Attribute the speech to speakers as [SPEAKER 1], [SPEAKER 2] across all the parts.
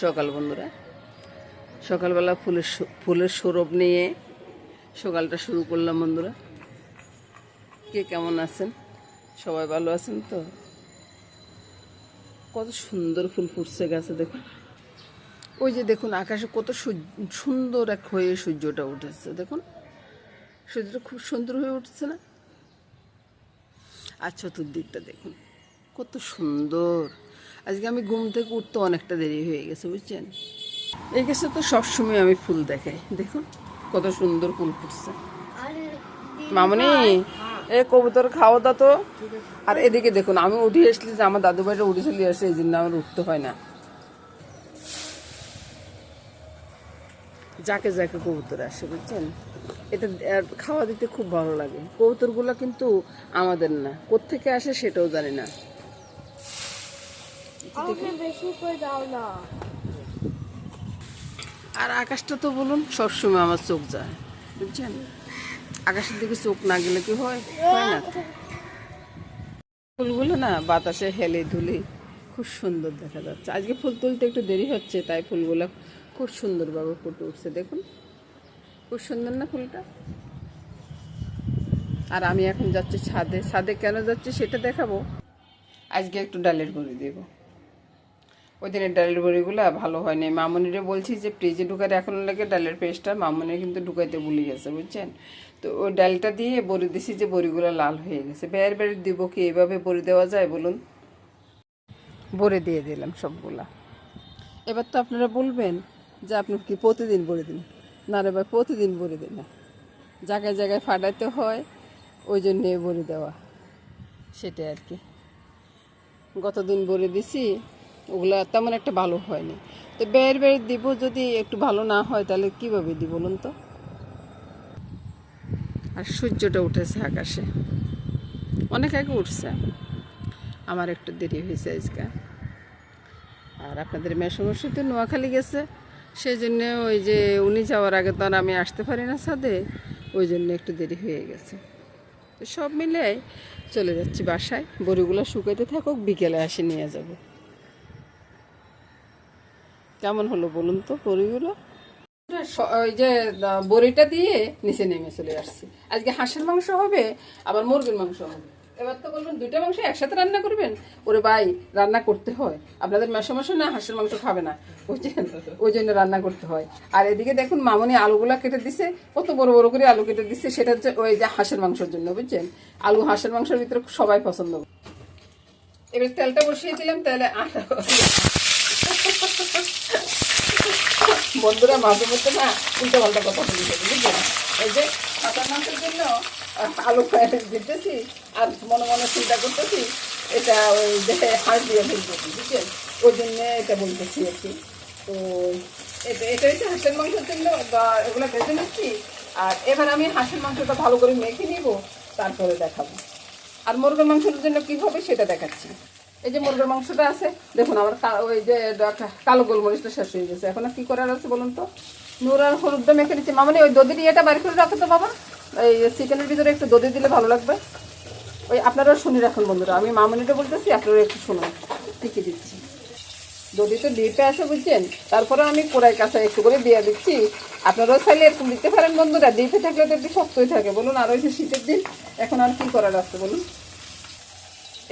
[SPEAKER 1] সকাল বন্ধুরা, সকালবেলা ফুলের সৌরভ নিয়ে সকালটা শুরু করলাম। বন্ধুরা, কে কেমন আছেন? সবাই ভালো আছেন তো? কত সুন্দর ফুল ফুটছে গাছে, দেখুন। ওই যে দেখুন, আকাশে কত সুন্দর এক হয়ে সূর্যটা উঠেছে। দেখুন, সূর্যটা খুব সুন্দর হয়ে উঠছে না? আর চতুর্দিকটা দেখুন কত সুন্দর। আজকে আমি ঘুম থেকে উঠতে অনেকটা দেরি হয়ে গেছে, বুঝছেন। এই গাছে তো সবসময় আমি ফুল দেখাই। দেখুন কত সুন্দর ফুল ফুটছে। মামনি, এ কবুতর খাওয়া দাও তো। আর এদিকে দেখুন, আমি উঠে আসলি যে আমার দাদু ভাইটা উঠে চলে আসে, এই জন্য আমার উঠতে হয় না। যাকে যাকে কবুতর আসে, বুঝছেন। এটা খাওয়া দিতে খুব ভালো লাগে। কবুতরগুলো কিন্তু আমাদের না, কোত্থেকে আসে সেটাও জানি না। আর আকাশটা তো বলুন সবসময় আমার চোখ যায়, বুঝছেন। আকাশের দিকে চোখ না গেলে কি হয়? হয় না। ফুলগুলো না বাতাসে হেলে ধুলে খুব সুন্দর দেখা যাচ্ছে। আজকে ফুল তুলতে একটু দেরি হচ্ছে, তাই ফুলগুলো খুব সুন্দরভাবে ফুটে উঠছে। দেখুন খুব সুন্দর না ফুলটা। আর আমি এখন যাচ্ছি ছাদে। ছাদে কেন যাচ্ছি সেটা দেখাবো। আজকে একটু ডালের বড়ি দেবো। ওই দিনের ডালের বড়িগুলো ভালো হয়নি। মামনিরে বলছি যে ফ্রিজে ঢুকাতে এখন লাগে ডালের পেস্টটা, মামনি কিন্তু ঢুকাইতে ভুলে গেছে, বুঝছেন। তো ওই ডালটা দিয়ে বড়ি দিছি, যে বড়িগুলো লাল হয়ে গেছে। বের বের দিব কি এইভাবে বড়ি দেওয়া যায় বলুন? বড়ি দিয়ে দিলাম সবগুলা। এবার তো আপনারা বলবেন যে আপনি কি প্রতিদিন বড়ি দিন? না রে ভাই, প্রতিদিন বড়ি দিন না, জায়গায় জায়গায় ফাটাইতে হয়, ওই জন্যে বড়ি দেওয়া, সেটাই আর কি। গতদিন বড়ি দিছি, ওগুলো তেমন একটা ভালো হয়নি। তো বের বের দিব, যদি একটু ভালো না হয় তাহলে কীভাবে দিই বলুন তো। আর সূর্যটা উঠেছে আকাশে, অনেক আগে উঠছে। আমার একটু দেরি হয়েছে আজকে। আর আপনাদের মেসমশাই তো নোয়াখালী গেছে, সেই জন্যে ওই যে উনি যাওয়ার আগে তো আর আমি আসতে পারি না ছাদে, ওই জন্য একটু দেরি হয়ে গেছে। তো সব মিলে চলে যাচ্ছি বাসায়। বড়িগুলো শুকাইতে থাকুক, বিকেলে আসি নিয়ে যাব। কেমন হলো বলুন তো বড়িগুলো? ওই যে বড়িটা দিয়ে নিচে নেমে চলে আসছি। আজকে হাঁসের মাংস হবে, আবার মুরগির মাংস হবে। এবার তো বলবেন দুইটা মাংস একসাথে রান্না করবেন। ওরে ভাই, রান্না করতে হয়। আপনাদের মেশো না হাঁসের মাংস খাবে না, বুঝছেন, ওই জন্য রান্না করতে হয়। আর এদিকে দেখুন, মামনি আলুগুলা কেটে দিছে, কত বড় বড় করে আলু কেটে দিচ্ছে। সেটা হচ্ছে ওই যে হাঁসের মাংসের জন্য, বুঝছেন। আলু হাঁসের মাংসের ভিতরে সবাই পছন্দ করে। এবার তেলটা বসিয়ে দিলাম, তেলে আটা। বন্ধুরা, মাঝে মধ্যে না উল্টো পাল্টা কথা বলি, বুঝলেন। এই যে হাঁসের মাংসের জন্য আলু দিতেছি, আর মনে মনে চিন্তা করতেছি এটা ওই যে হাঁস দিয়ে ফেলতেছি, বুঝছেন। ওই জন্য এটা বলতেছি আর কি। তো এটা হচ্ছে হাঁসের মাংসের জন্য এগুলো ভেজে নিচ্ছি। আর এবার আমি হাঁসের মাংসটা ভালো করে মেখে নিব, তারপরে দেখাবো। আর মুরগির মাংসের জন্য কী হবে সেটা দেখাচ্ছি। এই যে মুরগির মাংসটা আছে, দেখুন আমার ওই যে কালো গোলমরিচটা শেষ হয়ে গেছে। এখন কি করার আছে বলুন তো? নুন আর হলুদটা মেখে নিচ্ছি। মামনি ওই দধি এটা বাইর করে রাখো তো বাবা। এই চিকেনের ভিতরে একটু দধি দিলে ভালো লাগবে। ওই আপনারাও শুনে রাখুন বন্ধুরা, আমি মামনিটা বলতেছি, আপনারা একটু শুনুন। ঠিকই দিচ্ছি, দধি তো ডিপে আসে, বুঝছেন। তারপরে আমি কড়াই কাছে একটু করে দিয়ে দিচ্ছি। আপনারাও চাইলে এরকম দিতে পারেন বন্ধুরা। ডিপে থাকলে তো একটু শক্তই থাকে বলুন। আর ওই যে শীতের দিন, এখন আর কি করার আছে বলুন।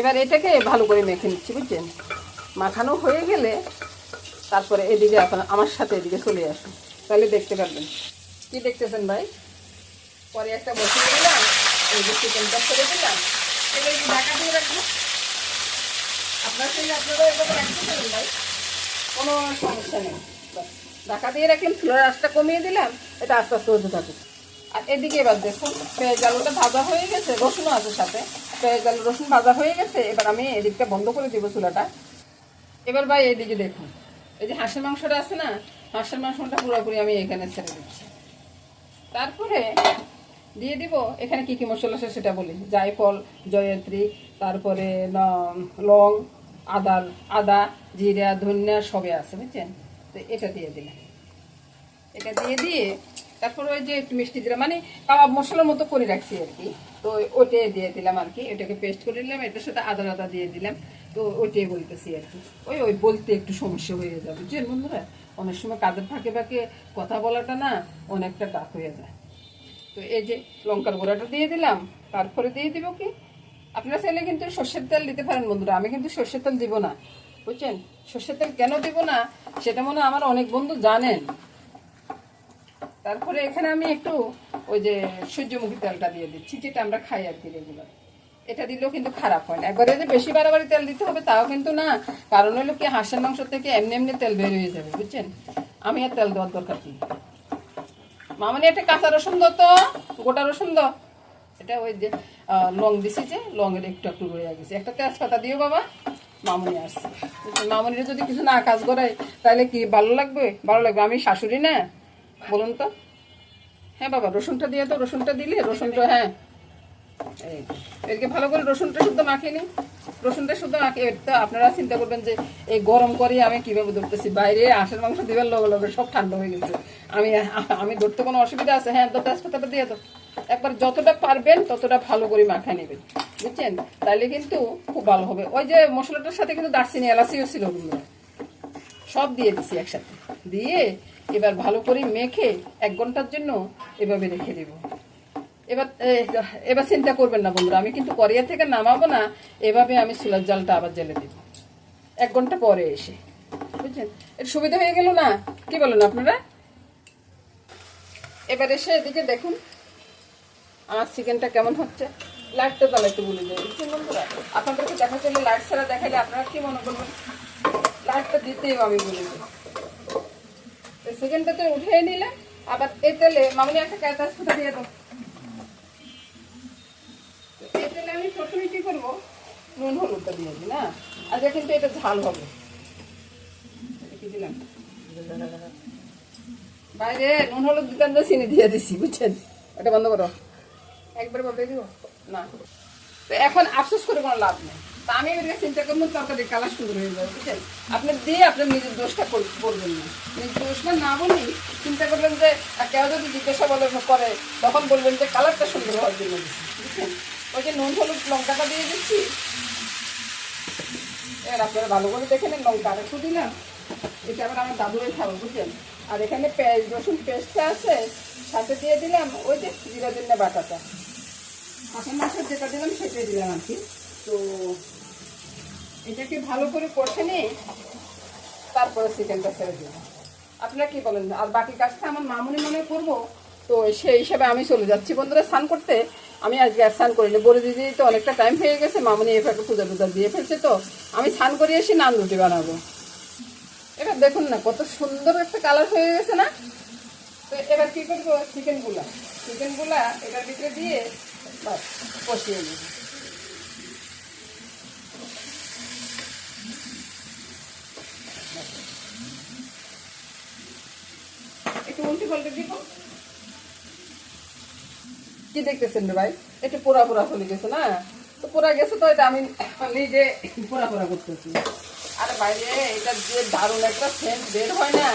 [SPEAKER 1] এবার এটাকে ভালো করে মেখে নিচ্ছি, বুঝছেন। মাখানো হয়ে গেলে তারপরে এদিকে এখন আমার সাথে এদিকে চলে আসুন, তাহলে দেখতে পারবেন। কি দেখতেছেন ভাই? পরে একটা বসিয়ে দিলাম, এই যে চিকেনটা করে দিলাম। এবার ঢাকা দিয়ে রাখবো। আপনার সঙ্গে আপনারা এভাবে রাখতে পারেন ভাই, কোনো সমস্যা নেই। ঢাকা দিয়ে রাখলাম, চুলার আঁচটা কমিয়ে দিলাম, এটা আস্তে আস্তে হতে থাকুক। আর এদিকে এবার দেখুন, পেঁয়াজ আলুটা ভাজা হয়ে গেছে, রসুনও আছে সাথে। পেঁয়াজ আলু রসুন ভাজা হয়ে গেছে। এবার আমি এদিকটা বন্ধ করে দিব চুলাটা। এবার ভাই এইদিকে দেখুন, এই যে হাঁসের মাংসটা আছে না, হাঁসের মাংসটা পুরোপুরি আমি এখানে ছেড়ে দিচ্ছি। তারপরে দিয়ে দিব এখানে কি কি মশলা আছে সেটা বলি। জায়ফল, জয়ত্রী, তারপরে লং, আদা, জিরা, ধনিয়া সবে আছে, বুঝছেন। তো এটা দিয়ে দিলাম। এটা দিয়ে তারপর ওই যে একটু মিষ্টি দিলাম, মানে কাবাব মশলার মতো করে রাখছি আর কি। তো ওইটাই দিয়ে দিলাম আর কি। এটাকে পেস্ট করে নিলাম, এটার সাথে আদা দিয়ে দিলাম। তো ওইটাই বলতেছি আর কি। ওই ওই বলতে একটু সমস্যা হয়ে যাবে, বুঝছেন বন্ধুরা? অনেক সময় কাজের ফাঁকে ফাঁকে কথা বলাটা না অনেকটা টাফ হয়ে যায়। তো এই যে লঙ্কার গুঁড়াটা দিয়ে দিলাম, তারপরে দিয়ে দিব কি, আপনারা চাইলে কিন্তু সর্ষের তেল দিতে পারেন বন্ধুরা। আমি কিন্তু সর্ষের তেল দিব না, বুঝছেন? সর্ষের তেল কেন দিব না সেটা মনে হয় আমার অনেক বন্ধু জানেন। তারপরে এখানে আমি একটু ওই যে সূর্যমুখী তেলটা দিয়ে দিচ্ছি, যেটা আমরা খাই আর কি রেগুলার। এটা দিলেও কিন্তু খারাপ হয় না। একবারে যে বেশি বাড়াবাড়ি তেল দিতে হবে তাও কিন্তু না, কারণ হলো কি হাঁসের মাংস থেকে এমনি এমনি তেল বের হয়ে যাবে, বুঝছেন? আমি আর তেল দেওয়ার দরকার কি। মামনি একটা কাঁচা রসুন দাও তো, গোটা রসুন দাও। এটা ওই যে লং দিছি, যে লংয়ের একটু একটু রয়ে গেছে। একটা তেজপাতা দিও বাবা। মামনি আসছে, মামনির যদি কিছু না কাজ করায় তাহলে কি ভালো লাগবে? ভালো লাগবে? আমি শাশুড়ি না, বলুন তো। হ্যাঁ বাবা, রসুনটা দিয়ে তো, রসুনটা দিলে রসুনটা, হ্যাঁ এদিকে ভালো করে রসুনটা শুদ্ধ মাখিয়ে নিই। রসুনটা শুদ্ধ মাখিয়ে, তো আপনারা চিন্তা করবেন যে এই গরম করে আমি কিভাবে ধরতেছি। বাইরে হাঁসের মাংস দিবার লগে লগে সব ঠান্ডা হয়ে গেছে। আমি আমি ধরতে কোনো অসুবিধা আছে? হ্যাঁ, তো তেজপাতাটা দিয়ে তো একবার যতটা পারবেন ততটা ভালো করে মাখা নেবেন, বুঝছেন? তাহলে কিন্তু খুব ভালো হবে। ওই যে মশলাটার সাথে কিন্তু দারচিনি এলাচিও ছিল, সব দিয়ে দিছি একসাথে দিয়ে এবার ভালো করে মেখে 1 ঘন্টার জন্য এভাবে রেখে দেব। এবার এবার চিন্তা করবেন না বন্ধুরা, আমি কিন্তু কড়াইয়া থেকে নামাবো না, এভাবে আমি চুলার জালটা আবার জ্বেলে দেব 1 ঘন্টা পরে এসে, বুঝছেন? এর সুবিধা হয়ে গেল না? কি বলেন আপনারা? এবার এসে এদিকে দেখুন আমার চিকেনটা কেমন হচ্ছে। লাইটটা জ্বালাইতে ভুলে যাই, বুঝছেন বন্ধুরা? আপনাদেরকে দেখা চলে লাইট ছাড়া দেখালে আপনারা কি মনে করবেন? লাইটটা দিতেই আমি বলে যাই। চিকেনটা তো উঠিয়ে নিলাম, আবার এই তেলে মামনি একটা কাঁচা ফুটা দিয়ে দাও। এই তেলে আমি প্রথমে কি করবো, নুন হলুদটা দিয়ে দিই না, আজকে কিন্তু এটা ঝাল হবে। কি দিলাম বাইরে, নুন হলুদ দিতাম তো চিনি দিয়ে দিছি, বুঝছেন? এটা বন্ধ করো, একবারে বলতে দিব না। তো এখন আফসোস করে কোনো লাভ নেই। তা আমি এবারে চিন্তা করবো তরকারি কালার সুন্দর হয়ে যাবে, বুঝছেন? আপনি দিয়ে আপনার নিজের দোষটা করবেন না, নিজের দোষটা না বলি চিন্তা করবেন যে কেউ যদি জিজ্ঞাসা করে তখন বলবেন যে কালারটা সুন্দর হওয়ার জন্য দিচ্ছি, বুঝছেন? ওই যে নুন হলুদ লঙ্কাটা দিয়ে দিচ্ছি। এবার আপনারা ভালো করে দেখে নেন, লঙ্কা আর একটু দিলাম। এটা আবার আমার দাদুই খাবো, বুঝছেন? আর এখানে পেঁয়াজ রসুন পেস্টটা আছে, সাথে দিয়ে দিলাম ওই যে জিরা দিনে বাটাটা। হাঁসের মাংসের যেটা দিলাম সেটাই দিলাম আর কি। তো এটাকে ভালো করে কষে নিয়ে তারপরে চিকেনটা ছেড়ে দিলাম। আপনারা কি বলেন? আর বাকি কাজটা আমার মামুনি মনে করবো, তো সেই হিসাবে আমি চলে যাচ্ছি বন্ধুরা স্নান করতে। আমি আজকে আর স্নান করিনি, বলে দিদি তো অনেকটা টাইম হয়ে গেছে, মামুনি এভাবে পূজা টুজা দিয়ে ফেলছে, তো আমি স্নান করে এসে নান রুটি বানাবো। এবার দেখুন না কত সুন্দর একটা কালার হয়ে গেছে না? তো এবার কি করবো, চিকেনগুলা এটার ভিতরে দিয়ে কষিয়ে নেব। একটু উল্টে পাল্টে দিব। কি দেখতেছেন রে ভাই? একটু পোড়া পোড়া চলে গেছে না? তো পোড়া গেছে তো এটা আমি নিজে পোড়া পোড়া করতেছি। আরে বাইরে এটা যে দারুণ একটা সেন্ট বের হয় না,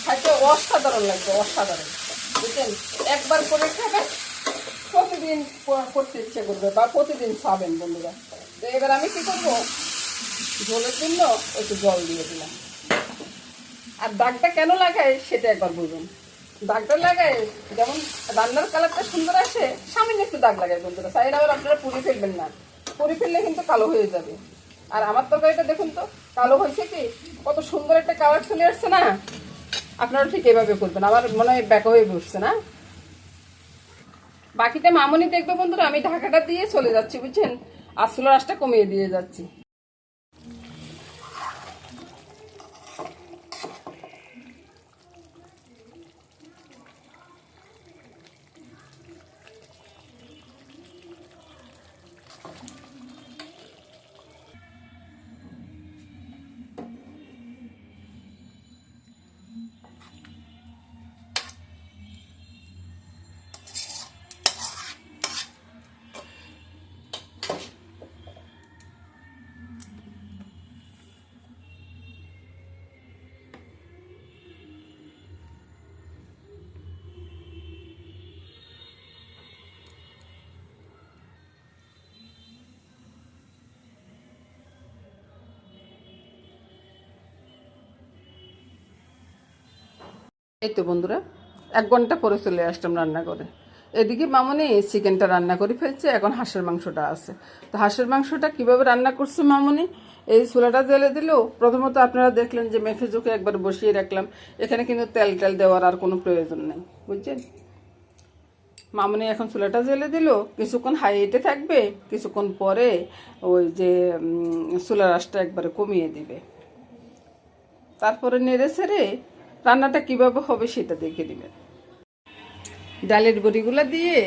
[SPEAKER 1] খাইতে অসাধারণ লাগবে, অসাধারণ, বুঝছেন? একবার করে খাবেন, প্রতিদিন করতে ইচ্ছে করবে বা প্রতিদিন খাবেন বন্ধুরা। তো এবার আমি কি করবো, ঝোলের জন্য একটু জল দিয়ে দিলাম। আর দাগটা কেন লাগায় সেটা একবার বুঝুন। দাগটা লাগায় যেমন রান্নার কালারটা সুন্দর আসে, সামনে একটু দাগ লাগায় বন্ধুরা। সাইড আবার আপনারা পুড়ে ফেলবেন না, পুড়ে ফেললে কিন্তু কালো হয়ে যাবে। আর আমার তরকারিটা দেখুন তো কালো হয়েছে কি, কত সুন্দর একটা কালার চলে আসছে না? আপনারা ঠিক এভাবে করবেন, আমার মনে হয় ব্যাক হয়ে বসছে না? বাকিটা মামুনি দেখবে বন্ধুরা, আমি ঢাকাটা দিয়ে চলে যাচ্ছি, বুঝছেন? আসলে আঁচটা কমিয়ে দিয়ে যাচ্ছি। এই তো বন্ধুরা 1 ঘন্টা পরে চলে আসলাম রান্না করে। এদিকে মামনি চিকেনটা রান্না করে ফেলছে, এখন হাঁসের মাংসটা আছে। তো হাঁসের মাংসটা কিভাবে রান্না করছে মামনি, এই চুলাটা জ্বেলে দিল। প্রথমত আপনারা দেখলেন যে মেখে চোখে একবার বসিয়ে রাখলাম, এখানে কিন্তু তেল টেল দেওয়ার আর কোনো প্রয়োজন নেই, বুঝছেন। মামনি এখন চুলাটা জ্বেলে দিল, কিছুক্ষণ হাই হিটে থাকবে, কিছুক্ষণ পরে ওই যে চুলার আঁচটা একবারে কমিয়ে দিবে। তারপরে নেড়ে ছেড়ে রান্নাটা কিভাবে হবে সেটা দেখে নেবেন। ডালের বড়িগুলো দিয়ে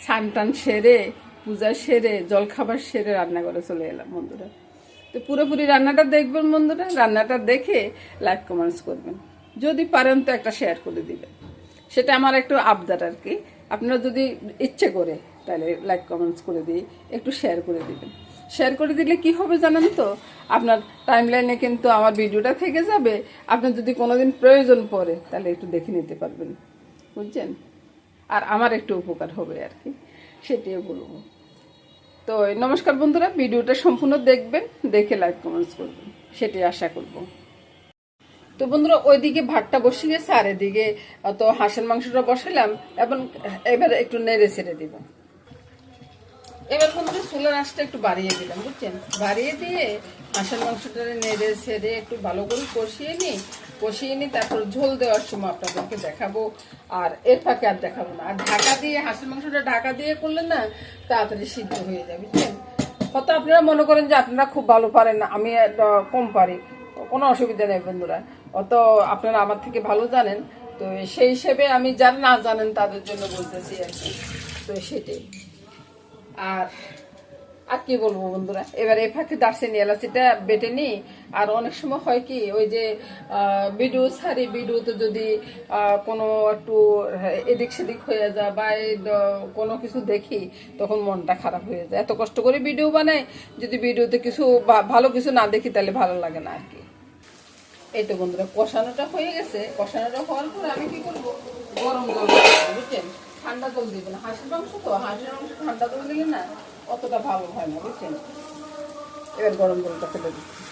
[SPEAKER 1] স্নান টান সেরে, পূজা সেরে, জলখাবার সেরে রান্না করে চলে এলাম বন্ধুরা। তো পুরোপুরি রান্নাটা দেখবেন বন্ধুরা, রান্নাটা দেখে লাইক কমেন্টস করবেন, যদি পারেন তো একটা শেয়ার করে দিবেন। সেটা আমার একটু আবদার আর কি। আপনারা যদি ইচ্ছে করে তাহলে লাইক কমেন্টস করে দিয়ে একটু শেয়ার করে দিবেন। শেয়ার করে দিলে কি হবে জানেন তো, আপনার টাইমলাইনে কিন্তু আমার ভিডিওটা থেকে যাবে। আপনার যদি কোনোদিন প্রয়োজন পড়ে তাহলে একটু দেখে নিতে পারবেন, বুঝছেন। আর আমার একটু উপকার হবে আর কি, সেটাই বলবো। তো নমস্কার বন্ধুরা, ভিডিওটা সম্পূর্ণ দেখবেন, দেখে লাইক কমেন্টস করবেন, সেটাই আশা করব। তো বন্ধুরা ওইদিকে ভাতটা বসে গেছে, আর এদিকে তো হাঁসের মাংসটা বসালাম, এবং এবার একটু নেড়ে ছেড়ে দিব। এবার বন্ধুরা চুলার আঁচটা একটু বাড়িয়ে দিলাম, বুঝছেন। বাড়িয়ে দিয়ে হাঁসের মাংসটা নেড়ে ছেড়ে একটু ভালো করে কষিয়ে নিই। তারপর ঝোল দেওয়ার সময় আপনাদেরকে দেখাবো, আর এর ফাঁকে আর দেখাবো না। আর ঢাকা দিয়ে হাঁসের মাংসটা ঢাকা দিয়ে করলে না তাড়াতাড়ি সিদ্ধ হয়ে যাবে, বুঝছেন। হয়তো আপনারা মনে করেন যে আপনারা খুব ভালো পারেন না, আমি কম পারি, কোনো অসুবিধা নেই বন্ধুরা। অত আপনারা আমার থেকে ভালো জানেন, তো সেই হিসেবে আমি যারা না জানেন তাদের জন্য বলতেছি আর কি। তো সেটাই। আর আর কি বলবো বন্ধুরা, এবার এই ফাঁকে দারচিনি এলাচিটা বেটে নিই। আর অনেক সময় হয় কি, ওই যে ভিডিও ছাড়ি, ভিডিওতে যদি কোনো একটু এদিক সেদিক হয়ে যায় বা কোনো কিছু দেখি, তখন মনটা খারাপ হয়ে যায়। এত কষ্ট করে ভিডিও বানাই, যদি ভিডিওতে কিছু ভালো কিছু না দেখি তাহলে ভালো লাগে না আর কি। এই তো বন্ধুরা কষানোটা হয়ে গেছে। কষানোটা হওয়ার পর আমি কি করবো, গরম জল দেবো, বুঝছেন। ঠান্ডা জল দিব না, হাঁসের মাংস তো, হাঁসের মাংস ঠান্ডা জল দিলে না অতটা ভালো হয় না, বুঝছেন। এবার গরম জলটা ফেলে দিচ্ছি।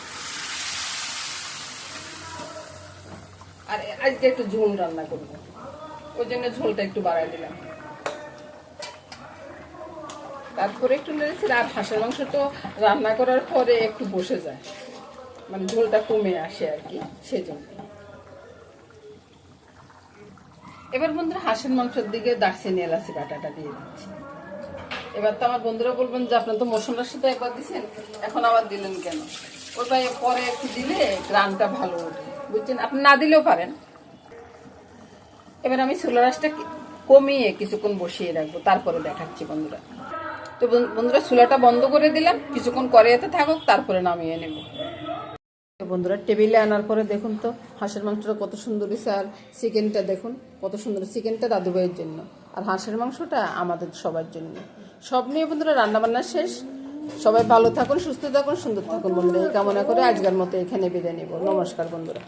[SPEAKER 1] আর আজকে একটু ঝোল রান্না করবো, ওই জন্য ঝোলটা একটু বাড়াই দিলাম। তারপরে একটু নেড়েছি। আর হাঁসের মাংস তো রান্না করার পরে একটু বসে যায়, মানে ঝোলটা কমে আসে আর কি, সেজন্য। এবার বন্ধুরা হাঁসের মাংসের দিকে দারচিনি এলাচি বাটাটা দিয়ে দিচ্ছি। এবার তো আমার বন্ধুরা বলবেন যে আপনার তো মশলার সাথে একবার দিচ্ছেন, এখন আবার দিলেন কেন। ওটাই পরে একটু দিলে গ্রানটা ভালো ওঠে, বুঝছেন। আপনি না দিলেও পারেন। এবার আমি চুলার আঁচটা কমিয়ে কিছুক্ষণ বসিয়ে রাখবো, তারপরে দেখাচ্ছি বন্ধুরা। তো বন্ধুরা চুলাটা বন্ধ করে দিলাম, কিছুক্ষণ কড়াইতে থাকুক, তারপরে নামিয়ে নেব। বন্ধুরা টেবিলে আনার পরে দেখুন তো হাঁসের মাংসটা কত সুন্দর হয়েছে, আর চিকেনটা দেখুন কত সুন্দর। চিকেনটা দাদু ভাইয়ের জন্য, আর হাঁসের মাংসটা আমাদের সবার জন্য। সব নিয়ে বন্ধুরা রান্নাবান্না শেষ। সবাই ভালো থাকুন, সুস্থ থাকুন, সুন্দর থাকুন বন্ধুরা, এই কামনা করে আজকের মতো এখানে বিদায় নেব। নমস্কার বন্ধুরা।